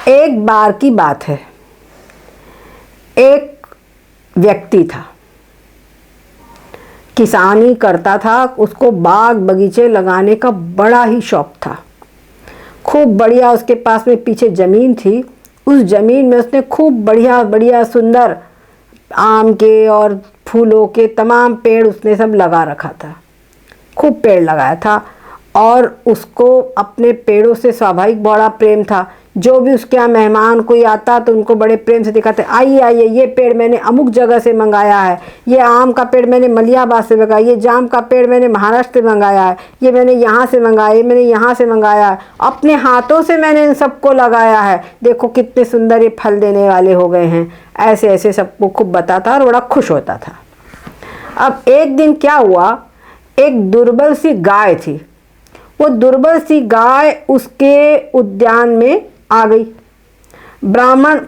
एक बार की बात है, एक व्यक्ति था, किसानी करता था, उसको बाग बगीचे लगाने का बड़ा ही शौक था। खूब बढ़िया उसके पास में पीछे ज़मीन थी। उस ज़मीन में उसने खूब बढ़िया बढ़िया सुंदर आम के और फूलों के तमाम पेड़ उसने सब लगा रखा था। खूब पेड़ लगाया था और उसको अपने पेड़ों से स्वाभाविक बड़ा प्रेम था। जो भी उसके यहाँ मेहमान कोई आता तो उनको बड़े प्रेम से दिखाते, आइए आइए, ये पेड़ मैंने अमुक जगह से मंगाया है, ये आम का पेड़ मैंने मलियाबाद से मंगाया, ये जाम का पेड़ मैंने महाराष्ट्र से मंगाया है, ये मैंने यहाँ से मंगाया, ये मैंने यहाँ से मंगाया है, अपने हाथों से मैंने इन सबको लगाया है, देखो कितने सुंदर ये फल देने वाले हो गए हैं। ऐसे ऐसे सबको खूब बताता और बड़ा खुश होता था। अब एक दिन क्या हुआ, एक दुर्बल सी गाय थी। वो दुर्बल सी गाय उसके उद्यान में आ गई। ब्राह्मण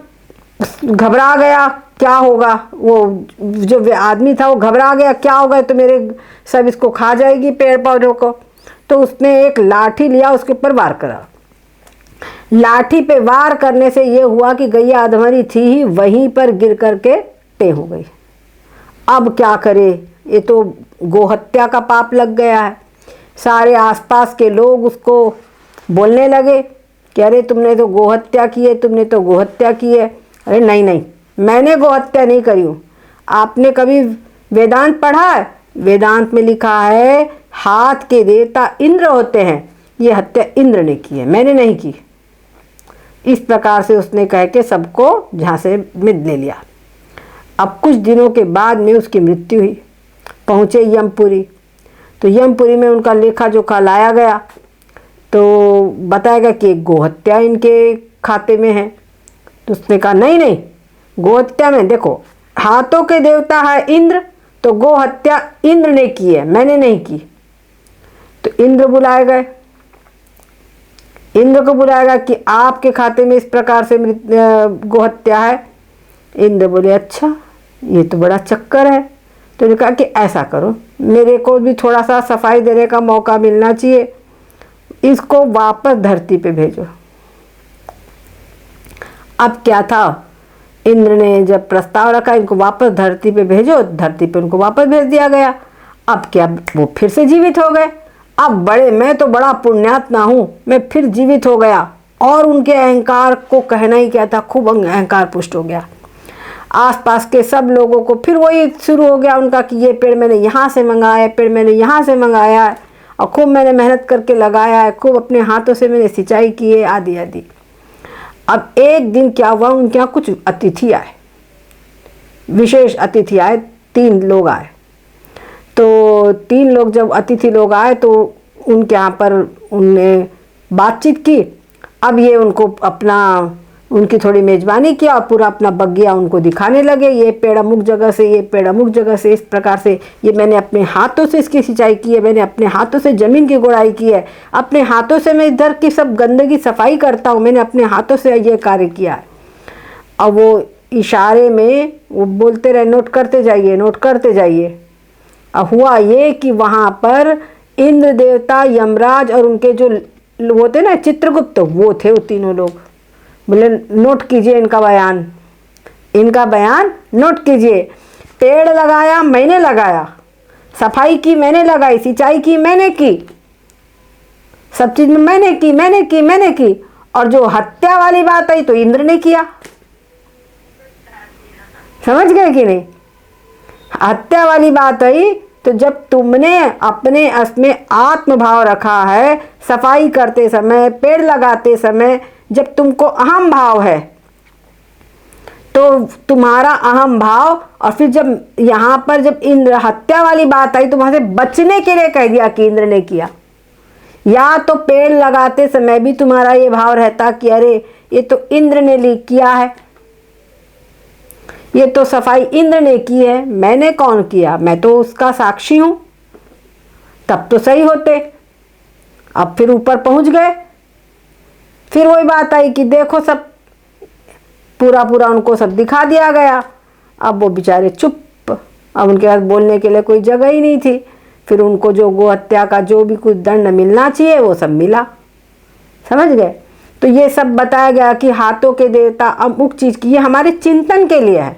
घबरा गया, क्या होगा, वो जो आदमी था वो घबरा गया, क्या होगा, तो मेरे सब इसको खा जाएगी पेड़ पौधों को। तो उसने एक लाठी लिया, उसके ऊपर वार करा। लाठी पे वार करने से ये हुआ कि गैया अधमरी थी ही वहीं पर गिर करके टे हो गई। अब क्या करे, ये तो गोहत्या का पाप लग गया है। सारे आसपास के लोग उसको बोलने लगे कि अरे तुमने तो गोहत्या की है, तुमने तो गोहत्या की है। अरे नहीं नहीं, मैंने गोहत्या नहीं करी हूँ। आपने कभी वेदांत पढ़ा है? वेदांत में लिखा है हाथ के देवता इंद्र होते हैं, ये हत्या इंद्र ने की है, मैंने नहीं की। इस प्रकार से उसने कह के सबको झांसे में ले लिया। अब कुछ दिनों के बाद में उसकी मृत्यु हुई। पहुँचे यमपुरी, तो यमपुरी में उनका लेखा जोखा लाया गया तो बताया गया कि गोहत्या इनके खाते में है। तो उसने कहा नहीं नहीं, गोहत्या में देखो हाथों के देवता है इंद्र, तो गोहत्या इंद्र ने की है, मैंने नहीं की। तो इंद्र बुलाए गए, इंद्र को बुलाया गया कि आपके खाते में इस प्रकार से गोहत्या है। इंद्र बोले अच्छा, ये तो बड़ा चक्कर है। तो उन्होंने कहा कि ऐसा करो, मेरे को भी थोड़ा सा सफाई देने का मौका मिलना चाहिए, इसको वापस धरती पे भेजो। अब क्या था, इंद्र ने जब प्रस्ताव रखा इनको वापस धरती पे भेजो, धरती पे उनको वापस भेज दिया गया। अब क्या, वो फिर से जीवित हो गए। अब मैं तो बड़ा पुण्यात्मा हूँ, मैं फिर जीवित हो गया। और उनके अहंकार को कहना ही क्या था, खूब अहंकार पुष्ट हो गया। आसपास के सब लोगों को फिर वही शुरू हो गया उनका कि ये पेड़ मैंने यहाँ से मंगाया है, पेड़ मैंने यहाँ से मंगाया है, और खूब मैंने मेहनत करके लगाया है, खूब अपने हाथों से मैंने सिंचाई की है, आदि आदि। अब एक दिन क्या हुआ, उनके यहाँ कुछ अतिथि आए, विशेष अतिथि आए, 3 लोग आए। तो 3 लोग जब अतिथि लोग आए तो उनके यहाँ पर उनने बातचीत की। अब ये उनको अपना उनकी थोड़ी मेज़बानी किया और पूरा अपना बगिया उनको दिखाने लगे, ये पेड़ अमुक जगह से, ये पेड़ अमुक जगह से, इस प्रकार से ये मैंने अपने हाथों से इसकी सिंचाई की है, मैंने अपने हाथों से ज़मीन की गुड़ाई की है, अपने हाथों से मैं इधर की सब गंदगी सफाई करता हूँ, मैंने अपने हाथों से ये कार्य किया है। अब वो इशारे में वो बोलते रहे, नोट करते जाइए, नोट करते जाइए। अब हुआ ये कि वहाँ पर इंद्र देवता, यमराज और उनके जो वो थे ना चित्रगुप्त, वो थे वो तीनों लोग। बोले नोट कीजिए इनका बयान, इनका बयान नोट कीजिए। पेड़ लगाया मैंने लगाया, सफाई की मैंने लगाई, सिंचाई की मैंने की, सब चीज में मैंने की। और जो हत्या वाली बात आई तो इंद्र ने किया। समझ गए कि नहीं? हत्या वाली बात आई तो जब तुमने अपने में आत्मभाव रखा है, सफाई करते समय, पेड़ लगाते समय, जब तुमको अहम भाव है तो तुम्हारा अहम भाव, और फिर जब यहाँ पर जब इंद्र हत्या वाली बात आई तो वहां से बचने के लिए कह दिया कि इंद्र ने किया। या तो पेड़ लगाते समय भी तुम्हारा ये भाव रहता कि अरे ये तो इंद्र ने किया है, ये तो सफाई इंद्र ने की है, मैंने कौन किया, मैं तो उसका साक्षी हूं, तब तो सही होते। अब फिर ऊपर पहुंच गए, फिर वही बात आई कि देखो सब पूरा उनको सब दिखा दिया गया। अब वो बेचारे चुप, अब उनके पास बोलने के लिए कोई जगह ही नहीं थी। फिर उनको जो गोहत्या का जो भी कुछ दंड मिलना चाहिए वो सब मिला। समझ गए? तो ये सब बताया गया कि हाथों के देवता अमुक चीज़ की, ये हमारे चिंतन के लिए है,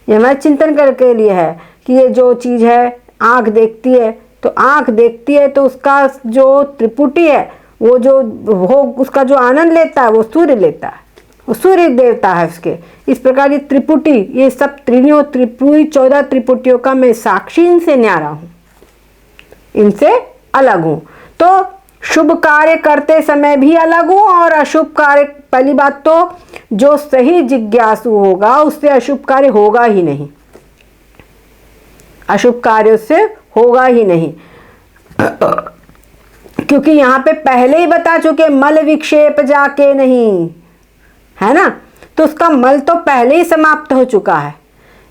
ये हमारे चिंतन के लिए है कि ये जो चीज़ है, आँख देखती है, तो आँख देखती है तो उसका जो त्रिपुटी है वो जो हो, उसका जो आनंद लेता है वो सूर्य लेता है, वो सूर्य देवता है उसके। इस प्रकार ये त्रिपुटी, ये सब पूरी 14 त्रिपुटियों का मैं साक्षी, इनसे न्यारा हूँ, इनसे अलग हूँ। तो शुभ कार्य करते समय भी अलग हूँ और अशुभ कार्य, पहली बात तो जो सही जिज्ञासु होगा उससे अशुभ कार्य होगा ही नहीं, अशुभ कार्य उससे होगा ही नहीं, क्योंकि यहाँ पे पहले ही बता चुके मल विक्षेप जाके नहीं, है ना। तो उसका मल तो पहले ही समाप्त हो चुका है।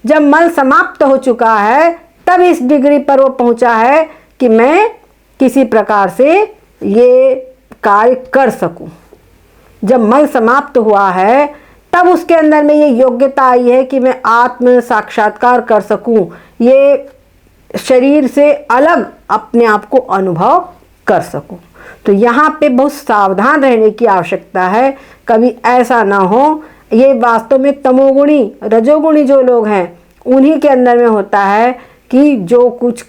जब मल समाप्त हो चुका है तब इस डिग्री पर वो पहुंचा है कि मैं किसी प्रकार से ये कार्य कर सकूं। जब मल समाप्त हुआ है तब उसके अंदर में ये योग्यता आई है कि मैं आत्म साक्षात्कार कर सकूं, ये शरीर से अलग अपने आप को अनुभव कर सकूं। तो यहाँ पे बहुत सावधान रहने की आवश्यकता है, कभी ऐसा ना हो। ये वास्तव में तमोगुणी रजोगुणी जो लोग हैं उन्हीं के अंदर में होता है कि जो कुछ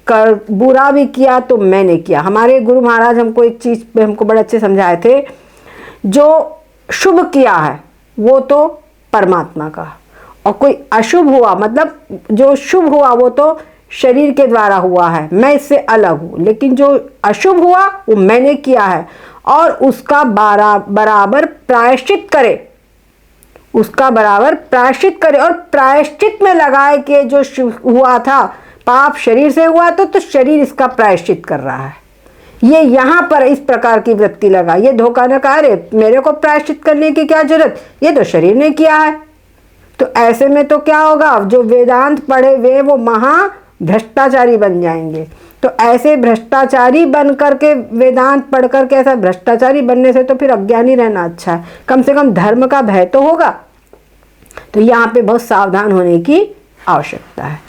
कर बुरा भी किया तो मैंने किया। हमारे गुरु महाराज हमको एक चीज़ पे हमको बड़े अच्छे समझाए थे, जो शुभ किया है वो तो परमात्मा का, और कोई अशुभ हुआ मतलब जो शुभ हुआ वो तो शरीर के द्वारा हुआ है, मैं इससे अलग हूँ, लेकिन जो अशुभ हुआ वो मैंने किया है और उसका बराबर प्रायश्चित करे, उसका बराबर प्रायश्चित करे। और प्रायश्चित में लगाए कि जो हुआ था पाप शरीर से हुआ तो शरीर इसका प्रायश्चित कर रहा है। ये यहाँ पर इस प्रकार की वृत्ति लगा, ये धोखा न कहा, अरे मेरे को प्रायश्चित करने की क्या जरूरत, ये तो शरीर ने किया है। तो ऐसे में तो क्या होगा, जो वेदांत पढ़े वे वो महा भ्रष्टाचारी बन जाएंगे। तो ऐसे भ्रष्टाचारी बन करके वेदांत पढ़ करके ऐसा भ्रष्टाचारी बनने से तो फिर अज्ञानी रहना अच्छा है, कम से कम धर्म का भय तो होगा। तो यहाँ पे बहुत सावधान होने की आवश्यकता है।